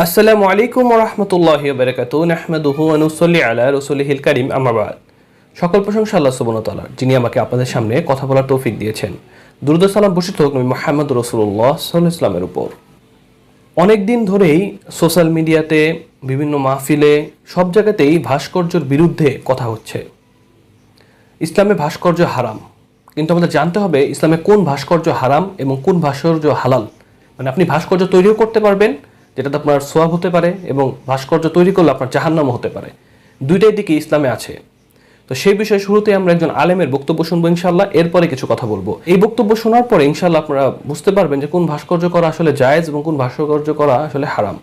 আসসালামু আলাইকুম ওয়া রাহমাতুল্লাহি ওয়া বারাকাতুহু নাহমাদুহু ওয়া নুসাল্লি আলা রাসূলিহিল কারীম আম্মা বা'দ। সকল প্রশংসা আল্লাহ সুবহানাহু ওয়া তাআলার, যিনি আমাকে আপনাদের সামনে কথা বলার তৌফিক দিয়েছেন। দুরূদ ও সালাম বর্ষিত হোক নবী মুহাম্মদ রাসূলুল্লাহ সাল্লাল্লাহু আলাইহি ওয়াসাল্লামের উপর। অনেক দিন ধরেই সোশ্যাল মিডিয়াতে, বিভিন্ন মাহফিলে, সব জায়গাতেই ভাস্কর্যের বিরুদ্ধে কথা হচ্ছে। ইসলামে ভাস্কর্য হারাম, কিন্তু আমাদের জানতে হবে ইসলামে কোন ভাস্কর্য হারাম এবং কোন ভাস্কর্য হালাল। মানে আপনি ভাস্কর্য তৈরিও করতে পারবেন, যেটাতে আপনার সোয়াব হতে পারে, এবং ভাস্কর্য তৈরি করলে আপনার জাহান্নামও হতে পারে। দুইটাই দিকে ইসলামে আছে। তো সেই বিষয়ে শুরুতে আমরা একজন আলেমের বক্তব্য শুনবো ইনশাআল্লাহ, এরপরে কিছু কথা বলবো। এই বক্তব্য শোনার পরে ইনশাআল্লাহ আপনারা বুঝতে পারবেন যে কোন ভাস্কর্য করা আসলে জায়েজ এবং কোন ভাস্কর্য করা আসলে হারাম।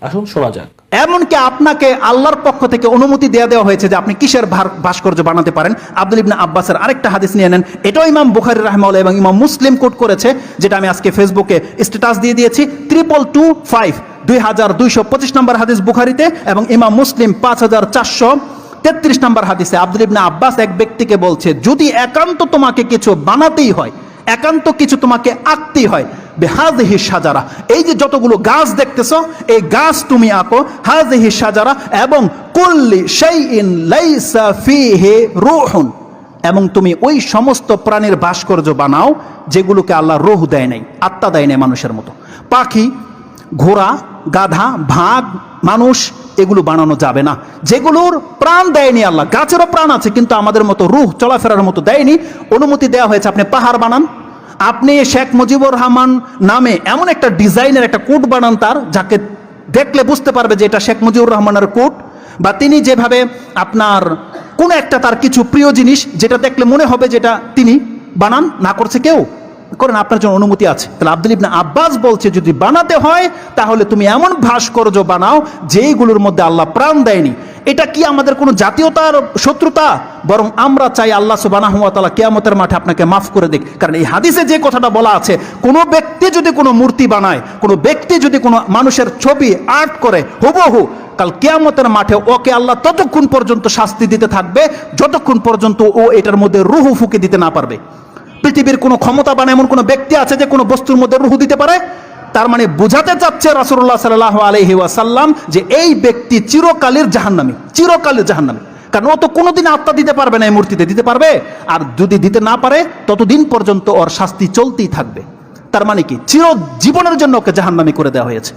আসুন শোনা যাক। এমনকি আপনাকে আল্লাহর পক্ষ থেকে অনুমতি দেওয়া হয়েছে যে আপনি কিসের ভাস্কর্য বানাতে পারেন। আব্দুল ইবনে আব্বাসের আরেকটা হাদিস নিয়ে নেন, এটাও ইমাম বুখারী রাহিমাহুল্লাহ এবং ইমাম মুসলিম কোট করেছে, যেটা আমি আজকে ফেসবুকে স্ট্যাটাস দিয়ে দিয়েছি। 2225 2225 নম্বর হাদিস বুখারীতে, এবং ইমাম মুসলিম 5433 নম্বর হাদিসে আব্দুল ইবনে আব্বাস এক ব্যক্তিকে বলছে, যদি একান্ত তোমাকে কিছু বানাতেই হয়, একান্ত কিছু তোমাকে আঁকতেই হয়, বেহাযিহি সাজারা, এই যে যতগুলো গাছ দেখতেছো এই গাছ তুমি আঁকো, হাযিহি সাজারা, এবং কুল্লি শাইইন লাইসা ফীহি রূহুন, এবং তুমি ওই সমস্ত প্রাণীর ভাস্কর্য বানাও যেগুলোকে আল্লাহ রূহ দেয় নাই, আত্মা দেয় নাই মানুষের মতো। পাখি, ঘোড়া, গাধা, ভাগ, মানুষ, এগুলো বানানো যাবে না যেগুলোর প্রাণ দেয়নি আল্লাহ। গাছেরও প্রাণ আছে কিন্তু আমাদের মতো রূহ চলাফেরার মতো দেয়নি। অনুমতি দেওয়া হয়েছে আপনি পাহাড় বানান, আপনি শেখ মুজিবুর রহমান নামে এমন একটা ডিজাইনের একটা কোট বানান তার, যাকে দেখলে বুঝতে পারবে যে এটা শেখ মুজিবুর রহমানের কোট, বা তিনি যেভাবে আপনার কোন একটা তার কিছু প্রিয় জিনিস যেটা দেখলে মনে হবে যেটা তিনি বানান, না করছে কেউ, করেন, আপনার জন্য অনুমতি আছে। তাহলে আব্দুল ইবনে আব্বাস বলছে যদি বানাতে হয় তাহলে তুমি এমন ভাস্কর্য বানাও যেগুলোর মধ্যে আল্লাহ প্রাণ দেয়নি। এটা কি আমাদের কোনো জাতীয়তার শত্রুতা? বরং আমরা চাই আল্লাহ সুবহানাহু ওয়া তাআলা কিয়ামতের মাঠে আপনাকে মাফ করে দিক। কারণ এই হাদিসে যে কথাটা বলা আছে, কোনো ব্যক্তি যদি কোনো মূর্তি বানায়, কোনো ব্যক্তি যদি কোনো মানুষের ছবি আর্ট করে হুবহু, কাল কিয়ামতের মাঠে ওকে আল্লাহ ততক্ষণ পর্যন্ত শাস্তি দিতে থাকবে যতক্ষণ পর্যন্ত ও এটার মধ্যে রূহ ফুঁকে দিতে না পারবে। পৃথিবীর কোনো ক্ষমতাবান এমন কোনো ব্যক্তি আছে যে কোনো বস্তুর মধ্যে রূহ দিতে পারে? তার মানে বোঝাতে চাচ্ছে রাসূলুল্লাহ সাল্লাল্লাহু আলাইহি ওয়াসাল্লাম যে এই ব্যক্তি চিরকালের জাহান্নামী, চিরকালের জাহান্নামী। কারণ ও তো কোনোদিন আত্মা দিতে পারবে না, এই মূর্তিতে দিতে পারবে? আর যদি দিতে না পারে ততদিন পর্যন্ত ওর শাস্তি চলতেই থাকবে। তার মানে কি চিরজীবনের জন্য ওকে জাহান্নামী করে দেওয়া হয়েছে।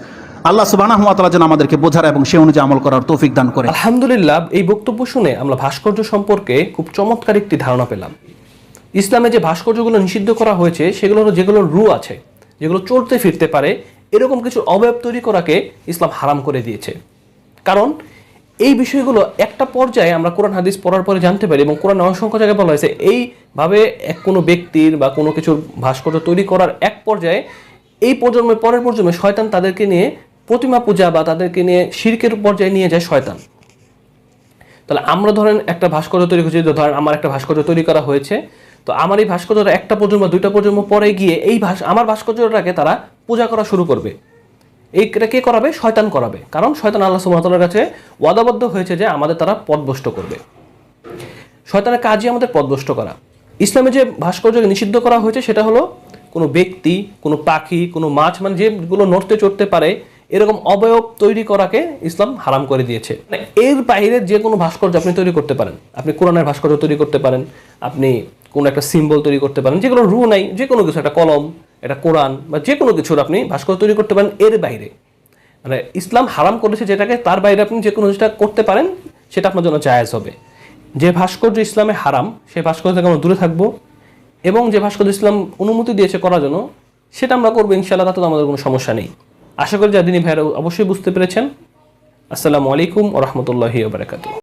আল্লাহ সুবহানাহু ওয়া তাআলা যেন আমাদেরকে বোঝার এবং সে অনুযায়ী আমল করার তৌফিক দান করে। আলহামদুলিল্লাহ, এই বক্তব্য শুনে আমরা ভাস্কর্য সম্পর্কে খুব চমৎকার একটি ধারণা পেলাম। ইসলামে যে ভাস্কর্যগুলো নিষিদ্ধ করা হয়েছে সেগুলো হলো যেগুলোর রূহ আছে, যেগুলো চলতে ফিরতে পারে, এরকম কিছু অবয়ব তৈরি করাকে ইসলাম হারাম করে দিয়েছে। কারণ এই বিষয়গুলো একটা পর্যায়ে আমরা কোরআন হাদিস পড়ার পরে জানতে পারি, এবং কোরআনে অসংখ্য জায়গায় বলা হয়েছে এইভাবে কোনো ব্যক্তির বা কোনো কিছুর ভাস্কর্য তৈরি করার এক পর্যায়ে এই প্রজন্মের পরের প্রজন্মে শয়তান তাদেরকে নিয়ে প্রতিমা পূজা বা তাদেরকে নিয়ে শিরকের পর্যায়ে নিয়ে যায় শয়তান। তাহলে আমরা ধরেন একটা ভাস্কর্য তৈরি করছি, ধরেন আমার একটা ভাস্কর্য তৈরি করা হয়েছে, তো আমার এই ভাস্কর্যটা একটা প্রজন্ম দুইটা প্রজন্ম পরে গিয়ে আমার ভাস্কর্যটাকে তারা পূজা করা শুরু করবে। এইটা কে করাবে? শয়তান করাবে। কারণ শয়তান আল্লাহ সুবহানাহু ওয়া তাআলার কাছে ওয়াদাবদ্ধ হয়েছে যে আমাদের তারা পথভ্রষ্ট করবে। শয়তানের কাজই আমাদের পথভ্রষ্ট করা। ইসলামে যে ভাস্কর্যকে নিষিদ্ধ করা হয়েছে সেটা হলো কোনো ব্যক্তি, কোনো পাখি, কোনো মাছ, মানে যেগুলো নড়তে চড়তে পারে এরকম অবয়ব তৈরি করাকে ইসলাম হারাম করে দিয়েছে। এর বাইরে যে কোনো ভাস্কর্য আপনি তৈরি করতে পারেন। আপনি কোরআনের ভাস্কর্য তৈরি করতে পারেন, আপনি কোনো একটা সিম্বল তৈরি করতে পারেন, যেগুলো রূহ নাই, যে কোনো কিছু, একটা কলম, একটা কোরআন বা যে কোনো কিছুর আপনি ভাস্কর্য তৈরি করতে পারেন। এর বাইরে মানে ইসলাম হারাম করেছে যেটাকে, তার বাইরে আপনি যে কোনো যেটা করতে পারেন সেটা আপনার জন্য জায়েজ হবে। যে ভাস্কর্য ইসলামে হারাম সেই ভাস্কর্য থেকে আমরা দূরে থাকবো, এবং যে ভাস্কর্য ইসলাম অনুমতি দিয়েছে করার জন্য সেটা আমরা করবো ইনশাআল্লাহ, তাতে আমাদের কোনো সমস্যা নেই। আশা করি যা দিনী ভাইরা অবশ্যই বুঝতে পেরেছেন। আসসালামু আলাইকুম ওয়া রাহমাতুল্লাহি ওয়া বারাকাতুহু।